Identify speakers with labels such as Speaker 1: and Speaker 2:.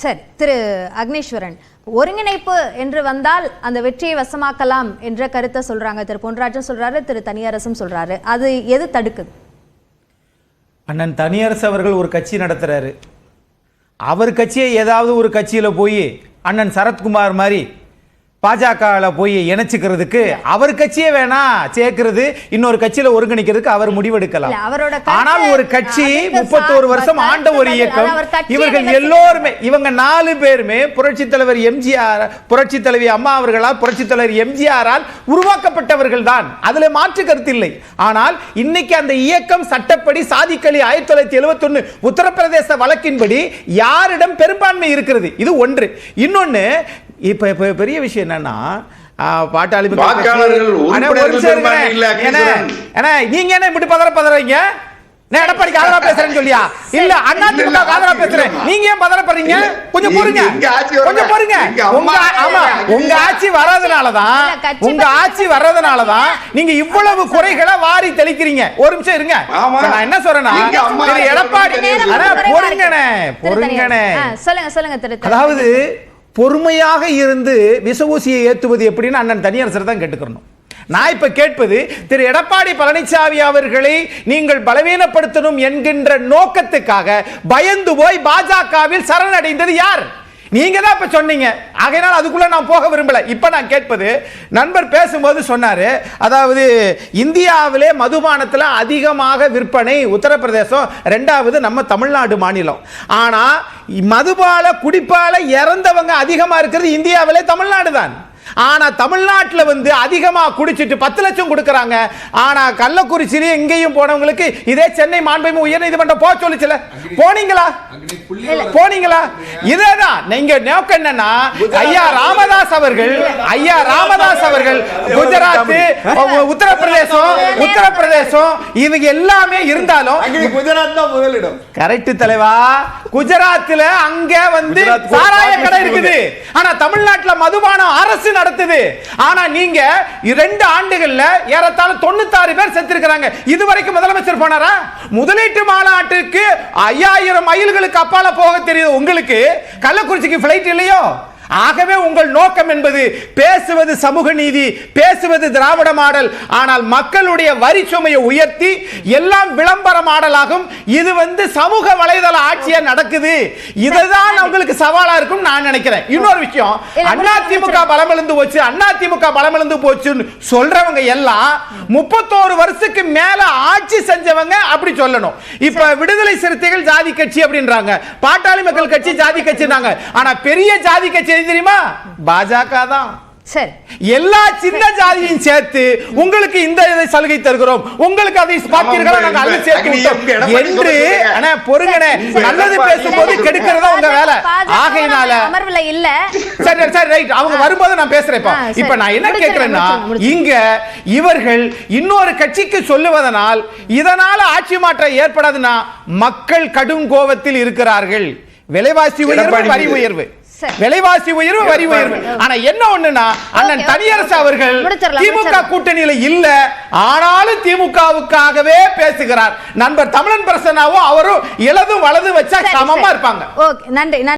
Speaker 1: சரி, திரு அக்னீஸ்வரன், ஒருங்கிணைப்பு என்று வந்தால் அந்த வெற்றியை வசமாக்கலாம் என்ற கருத்தை சொல்றாங்க. திரு பொன்ராஜன் சொல்றாரு, திரு தனியரசும் சொல்றாரு. அது எது தடுக்குது?
Speaker 2: அண்ணன் தனியரசு அவர்கள் ஒரு கட்சி நடத்துறாரு. அவர் கட்சியை ஏதாவது ஒரு கட்சியில போய் அண்ணன் சரத்குமார் மாதிரி பாஜகவில் போய் இணைச்சுக்கிறதுக்கு அவர் கட்சியே வேணா சேர்க்கிறது, இன்னொரு கட்சியில ஒருங்கிணைக்கிறதுக்கு அவர் முடிவெடுக்கலாம். ஆனால் ஒரு கட்சி 31 வருஷம் ஆண்ட ஒரு இயக்கம், இவர்கள் எல்லோருமே, இவங்க 4 பேருமே புரட்சி தலைவர் எம்ஜிஆர், புரட்சி தலைவி அம்மா அவர்களால், புரட்சி தலைவர் எம்ஜிஆரால் உருவாக்கப்பட்டவர்கள் தான், அதுல மாற்று கருத்து இல்லை. ஆனால் இன்னைக்கு அந்த இயக்கம் சட்டப்படி சாதிக்களி 1971 உத்தரப்பிரதேச வழக்கின்படி யாரிடம் பெரும்பான்மை இருக்கிறது, இது ஒன்று. இன்னொன்னு, இப்ப பெரிய விஷயம் என்னன்னா, பாட்டாளி நீங்க என்ன இப்படி பதறீங்க? எடப்பாடிக்கு ஆதரவா பேசுறேன்னு சொல்லியா? இல்ல அதிமுக ஆதரவா பேசுறேன், நீங்க ஏன் பதறப்படுறீங்க? கொஞ்சம் பொறுங்க, கொஞ்சம் பொறுங்க. உங்க ஆட்சி வர்றதுனாலதான் நீங்க இவ்வளவு குறைகளை வாரி தெளிக்கிறீங்க. ஒரு நிமிஷம் இருங்க, நான் என்ன சொல்றேன்னா, எடப்பாடி பொறுங்கனே, அதாவது பொறுமையாக இருந்து விசவூசியை ஏற்றுவது எப்படின்னு அண்ணன் தனியரசர் தான் கேட்டுக்கணும். நான் இப்ப கேட்பது, திரு எடப்பாடி பழனிசாமி அவர்களை நீங்கள் பலவீனப்படுத்தணும் என்கின்ற நோக்கத்துக்காக பயந்து போய் பாஜகவில் சரணடைந்தது யார்? நீங்க தான் இப்ப சொன்னீங்க. ஆகையினால் அதுக்குள்ள நான் போக விரும்பல. இப்ப நான் கேட்பது, நண்பர் பேசும்போது சொன்னாரு, அதாவது இந்தியாவிலே மதுபானத்தில் அதிகமாக விற்பனை உத்தரப்பிரதேசம், 2வது நம்ம தமிழ்நாடு மாநிலம். ஆனா மதுபால குடிப்பால இறந்தவங்க அதிகமா இருக்கிறது இந்தியாவிலே தமிழ்நாடு தான். ஆனா தமிழ்நாட்டில் அதிகமா குடிச்சிட்டு 10 லட்சம் கொடுக்கறாங்க. ஆனா கள்ளக்குறிச்சியில எங்கேயும் போனவங்களுக்கு இதே சென்னை மாண்புமிகு உயர்நீதிமன்றம் போக சொல்லுச்சுல, போனீங்களா? இதேதான் நீங்க நோக்கம் என்னன்னா, ஐயா ராமதாஸ் அவர்கள் குஜராத், உத்தரப்பிரதேசம் இவங்க எல்லாமே இருந்தாலும்
Speaker 3: குஜராத் தான் முதலிடம்.
Speaker 2: கரெக்ட் தலைவா. குஜராத்ல அங்க சாராய கடை இருக்குது. ஆனா தமிழ்நாட்டில் மதுபானம் அரசு நடத்துது. ஆனா நீங்க 2 ஆண்டுகள்ல ஏறத்தாழ 96 பேர் செத்திருக்கிறாங்க. இதுவரைக்கும் முதலமைச்சர் போனாரா? முதலீட்டு மாநாட்டுக்கு 5000 மைல்களுக்கு அப்பால போக தெரியுது உங்களுக்கு, கள்ளக்குறிச்சிக்கு பிளைட் இல்லையோ? ஆகவே உங்கள் நோக்கம் என்பது பேசுவது சமூக நீதி, பேசுவது திராவிட மாடல், ஆனால் மக்களுடைய வரி சுமையை உயர்த்தி எல்லாம் விளம்பர மாடலாகும். இது சமூக வலைதள ஆட்சியா நடக்குது. இதுதான் உங்களுக்கு சவாலா இருக்கும் நான் நினைக்கிறேன். இன்னொரு விஷயம், அதிமுக பலமிழந்து போச்சுன்னு சொல்றவங்க எல்லாம் 31 வருஷத்துக்கு மேல ஆட்சி செஞ்சவங்க அப்படி சொல்லணும். இப்ப விடுதலை சிறுத்தைகள் ஜாதி கட்சி அப்படின்றாங்க, பாட்டாளி மக்கள் கட்சி ஜாதி கட்சினாங்க. ஆனா பெரிய ஜாதி கட்சி தெரியுமா? பாஜக தான்.
Speaker 1: சரி,
Speaker 2: எல்லா சின்ன ஜாதியையும் சேர்த்து உங்களுக்கு இந்த சலுகை தருகிறோம், உங்களுக்கு அதை பார்த்தீர்களா நாங்க அள்ளி சேர்த்து விட்டோம் என்று பொறுங்கனே. நல்லது பேசும்போது கெடுக்கிறதா உங்க வேலை. ஆகையினால
Speaker 1: அமர்வுல இல்ல.
Speaker 2: சரி ரைட், அவங்க வரும்போது நான் பேசுறேன். இப்ப நான் என்ன கேட்கிறேன்னா, இங்க இவர்கள் இன்னொரு கட்சிக்கு சொல்லுவதனால் இதனால ஆட்சி மாற்றம் ஏற்படாதுன்னா மக்கள் கடும் கோபத்தில் இருக்கிறார்கள். விலைவாசி உயர்வு, வரி உயர்வு, விலைவாசி உயர்வு, வரி உயர்வு. ஆனா என்ன ஒண்ணுனா, அண்ணன் தனியரசு அவர்கள் திமுக கூட்டணியில இல்ல, ஆனாலும் திமுகவுக்காகவே பேசுகிறார். நண்பர் தமிழன் பிரசன்னாவும் அவரும் இலது வலது வச்சா சமமா இருப்பாங்க.
Speaker 1: ஓகே, நன்றி.